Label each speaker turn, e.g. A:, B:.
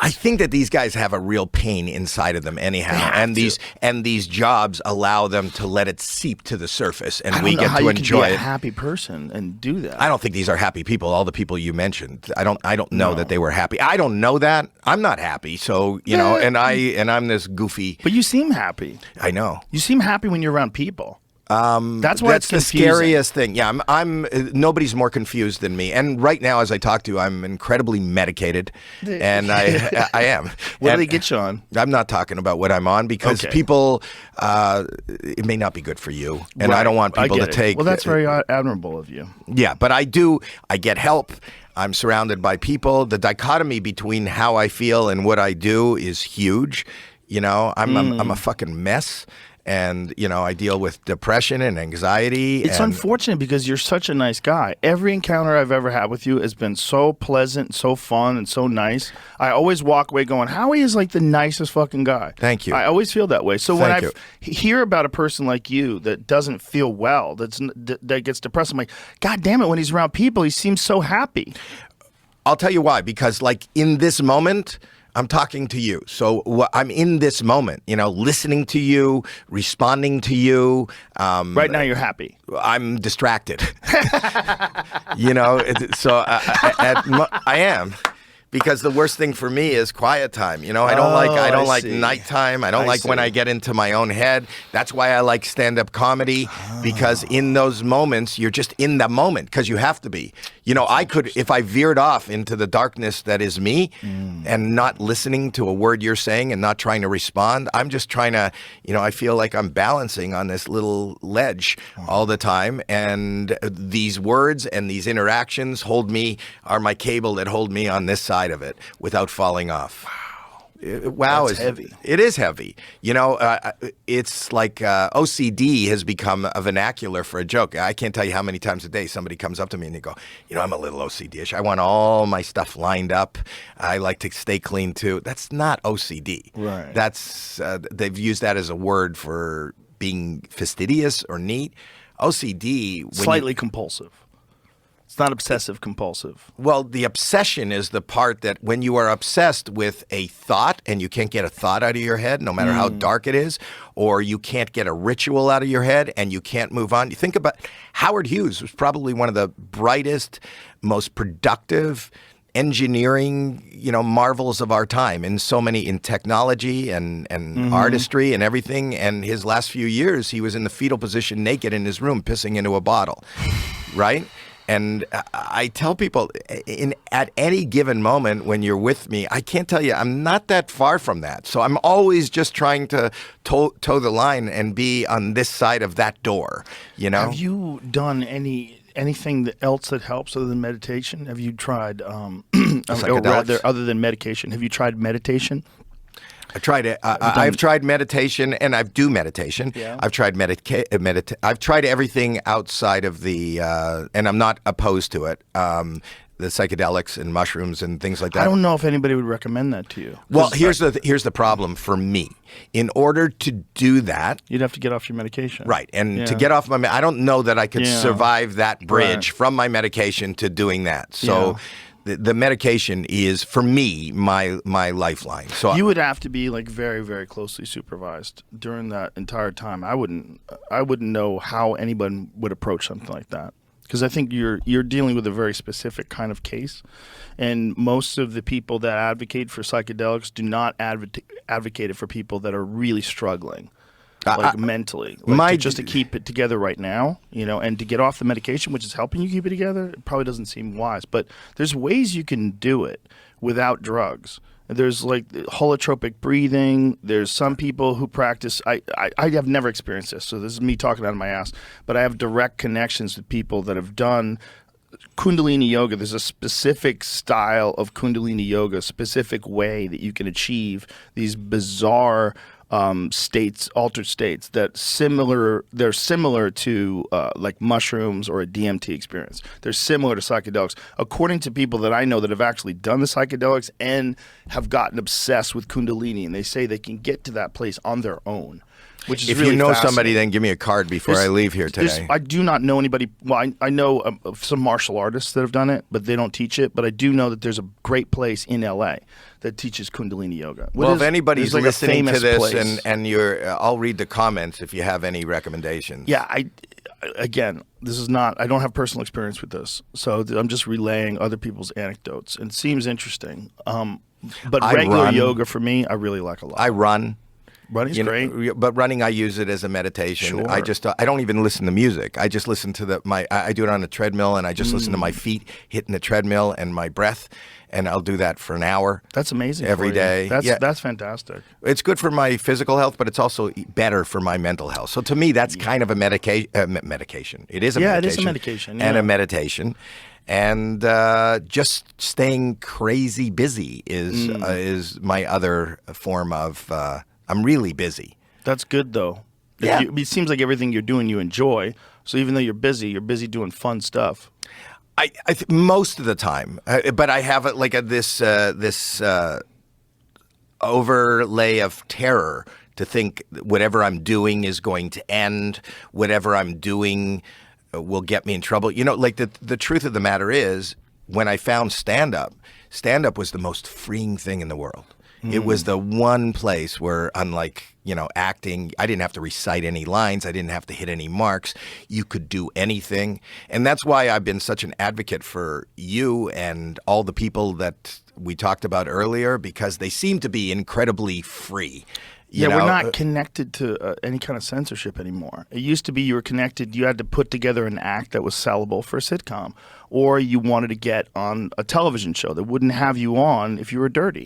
A: I think that these guys have a real pain inside of them anyhow, and these jobs allow them to let it seep to the surface, and we get to enjoy it.
B: Be a happy person and do that.
A: I don't think these are happy people. All the people you mentioned, I don't know that they were happy. I don't know that. I'm not happy, so you know, and I'm this goofy.
B: But you seem happy.
A: I know.
B: You seem happy when you're around people. That's why it's
A: the scariest thing. Yeah, I'm nobody's more confused than me. And right now, as I talk to you, I'm incredibly medicated, and I am.
B: What do they get you on?
A: I'm not talking about what I'm on because people, it may not be good for you, and I don't want people to take.
B: Well, that's very admirable of you.
A: Yeah, but I get help. I'm surrounded by people. The dichotomy between how I feel and what I do is huge. You know, I'm a fucking mess. And, you know, I deal with depression and anxiety.
B: It's unfortunate because you're such a nice guy. Every encounter I've ever had with you has been so pleasant, so fun, and so nice. I always walk away going, Howie is like the nicest fucking guy.
A: Thank you.
B: I always feel that way. So when I hear about a person like you that doesn't feel well, that gets depressed, I'm like, God damn it, when he's around people, he seems so happy.
A: I'll tell you why. Because, like, in this moment, I'm talking to you. So I'm in this moment, you know, listening to you, responding to you.
B: Right now you're happy.
A: I'm distracted. You know, so I am. Because the worst thing for me is quiet time. You know, I don't like nighttime. I don't like when I get into my own head. That's why I like stand-up comedy, because in those moments, you're just in the moment because you have to be. You know, I could, if I veered off into the darkness that is me and not listening to a word you're saying and not trying to respond, I'm just trying to, you know, I feel like I'm balancing on this little ledge all the time. And these words and these interactions are my cable that hold me on this side of it without falling off. Wow
B: is heavy.
A: It is heavy. You know, it's like OCD has become a vernacular for a joke. I can't tell you how many times a day somebody comes up to me and they go, you know, I'm a little OCD-ish. I want all my stuff lined up. I like to stay clean too. That's not OCD.
B: Right.
A: That's they've used that as a word for being fastidious or neat. OCD,
B: slightly compulsive. It's not obsessive compulsive.
A: Well, the obsession is the part that when you are obsessed with a thought and you can't get a thought out of your head, no matter how dark it is, or you can't get a ritual out of your head and you can't move on. You think about Howard Hughes was probably one of the brightest, most productive engineering, you know, marvels of our time in technology and artistry and everything. And his last few years, he was in the fetal position naked in his room, pissing into a bottle, right? And I tell people, at any given moment when you're with me, I can't tell you, I'm not that far from that. So I'm always just trying to toe the line and be on this side of that door, you know?
B: Have you done anything else that helps other than meditation? Have you tried, other than medication, have you tried meditation?
A: I tried it. I've tried meditation, and I do meditation.
B: Yeah.
A: I've tried I've tried everything outside of the, and I'm not opposed to it. The psychedelics and mushrooms and things like that.
B: I don't know if anybody would recommend that to you.
A: Well, here's the problem for me. In order to do that,
B: you'd have to get off your medication,
A: right? And to get off I don't know that I could survive that bridge from my medication to doing that. So. The medication is, for me, my lifeline. So
B: you would have to be like very, very closely supervised during that entire time. I wouldn't know how anyone would approach something like that, because I think you're dealing with a very specific kind of case, and most of the people that advocate for psychedelics do not advocate it for people that are really struggling. Like mentally, just to keep it together right now, you know, and to get off the medication, which is helping you keep it together, it probably doesn't seem wise. But there's ways you can do it without drugs. There's like holotropic breathing. There's some people who practice. I have never experienced this, so this is me talking out of my ass. But I have direct connections with people that have done Kundalini yoga. There's a specific style of Kundalini yoga, specific way that you can achieve these bizarre states, altered states they're similar to like mushrooms or a DMT experience. They're similar to psychedelics. According to people that I know that have actually done the psychedelics and have gotten obsessed with Kundalini, and they say they can get to that place on their own. which is
A: If
B: really
A: you know
B: fascinating.
A: somebody, then give me a card before I leave here today.
B: I do not know anybody. Well, I know of some martial artists that have done it, but they don't teach it. But I do know that there's a great place in LA that teaches Kundalini yoga.
A: Well, if anybody's
B: like
A: listening to this
B: place.
A: and you're, I'll read the comments if you have any recommendations.
B: Yeah, again, this is not. I don't have personal experience with this, so I'm just relaying other people's anecdotes. And it seems interesting. But regular yoga for me, I really like a lot.
A: I run.
B: Running's great.
A: But running, I use it as a meditation.
B: Sure.
A: I don't even listen to music. I just listen to I do it on a treadmill, and I just listen to my feet hitting the treadmill and my breath, and I'll do that for an hour.
B: That's amazing.
A: Every day.
B: That's fantastic.
A: It's good for my physical health, but it's also better for my mental health. So to me, that's kind of a medication. It is a medication.
B: Yeah, it is a medication.
A: And a meditation. And just staying crazy busy is my other form of. I'm really busy.
B: That's good though.
A: Yeah.
B: It seems like everything you're doing you enjoy. So even though you're busy doing fun stuff.
A: Most of the time, but I have this overlay of terror to think whatever I'm doing is going to end. Whatever I'm doing will get me in trouble. You know, like the truth of the matter is, when I found stand-up was the most freeing thing in the world. It was the one place where, unlike, acting, I didn't have to recite any lines. I didn't have to hit any marks. You could do anything. And that's why I've been such an advocate for you and all the people that we talked about earlier, because they seem to be incredibly free.
B: We're not connected to any kind of censorship anymore. It used to be you were connected, you had to put together an act that was sellable for a sitcom, or you wanted to get on a television show that wouldn't have you on if you were dirty.